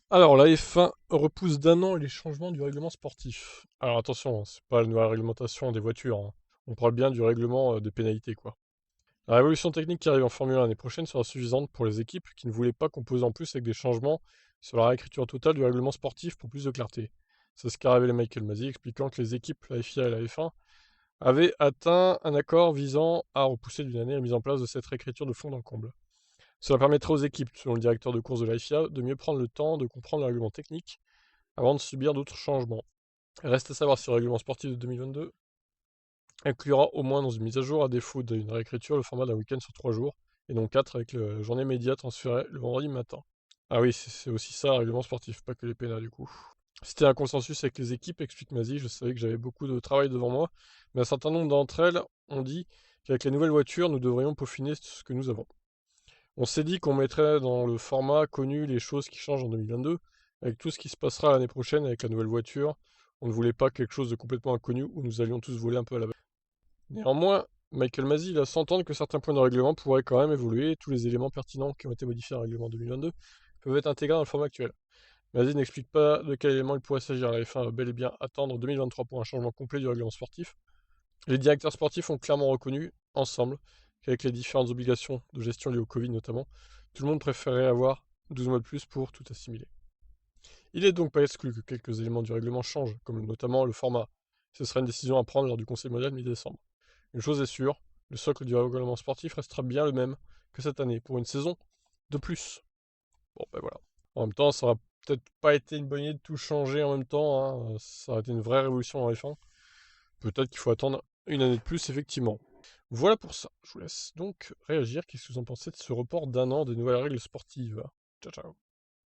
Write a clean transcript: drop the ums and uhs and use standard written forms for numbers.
Alors, la F1 repousse d'un an les changements du règlement sportif. Alors attention, hein, c'est pas la nouvelle réglementation des voitures, hein. On parle bien du règlement des pénalités, quoi. La révolution technique qui arrive en Formule 1 l'année prochaine sera suffisante pour les équipes qui ne voulaient pas composer en plus avec des changements sur la réécriture totale du règlement sportif pour plus de clarté. C'est ce qu'a révélé Michael Masi, expliquant que les équipes, la FIA et la F1, avaient atteint un accord visant à repousser d'une année la mise en place de cette réécriture de fond en comble. Cela permettrait aux équipes, selon le directeur de course de la FIA, de mieux prendre le temps de comprendre le règlement technique avant de subir d'autres changements. Reste à savoir si le règlement sportif de 2022 inclura au moins dans une mise à jour, à défaut d'une réécriture, le format d'un week-end sur 3 jours, et non 4 avec la journée média transférée le vendredi matin. Ah oui, c'est aussi ça, un règlement sportif, pas que les pénals du coup. C'était un consensus avec les équipes, explique Mazi, je savais que j'avais beaucoup de travail devant moi, mais un certain nombre d'entre elles ont dit qu'avec les nouvelles voitures, nous devrions peaufiner ce que nous avons. On s'est dit qu'on mettrait dans le format connu les choses qui changent en 2022, avec tout ce qui se passera l'année prochaine avec la nouvelle voiture. On ne voulait pas quelque chose de complètement inconnu où nous allions tous voler un peu à la base. Néanmoins, Michael Masi va s'entendre que certains points de règlement pourraient quand même évoluer et tous les éléments pertinents qui ont été modifiés au règlement 2022 peuvent être intégrés dans le format actuel. Masi n'explique pas de quel élément il pourrait s'agir. La F1 va bel et bien attendre 2023 pour un changement complet du règlement sportif. Les directeurs sportifs ont clairement reconnu, ensemble, qu'avec les différentes obligations de gestion liées au Covid notamment, tout le monde préférait avoir 12 mois de plus pour tout assimiler. Il est donc pas exclu que quelques éléments du règlement changent, comme notamment le format. Ce sera une décision à prendre lors du Conseil mondial mi-décembre. Une chose est sûre, le socle du règlement sportif restera bien le même que cette année, pour une saison de plus. Bon, ben voilà. En même temps, ça aurait peut-être pas été une bonne idée de tout changer en même temps, hein. Ça aurait été une vraie révolution en F1. Peut-être qu'il faut attendre une année de plus, effectivement. Voilà pour ça. Je vous laisse donc réagir. Qu'est-ce que vous en pensez de ce report d'un an des nouvelles règles sportives? Ciao, ciao.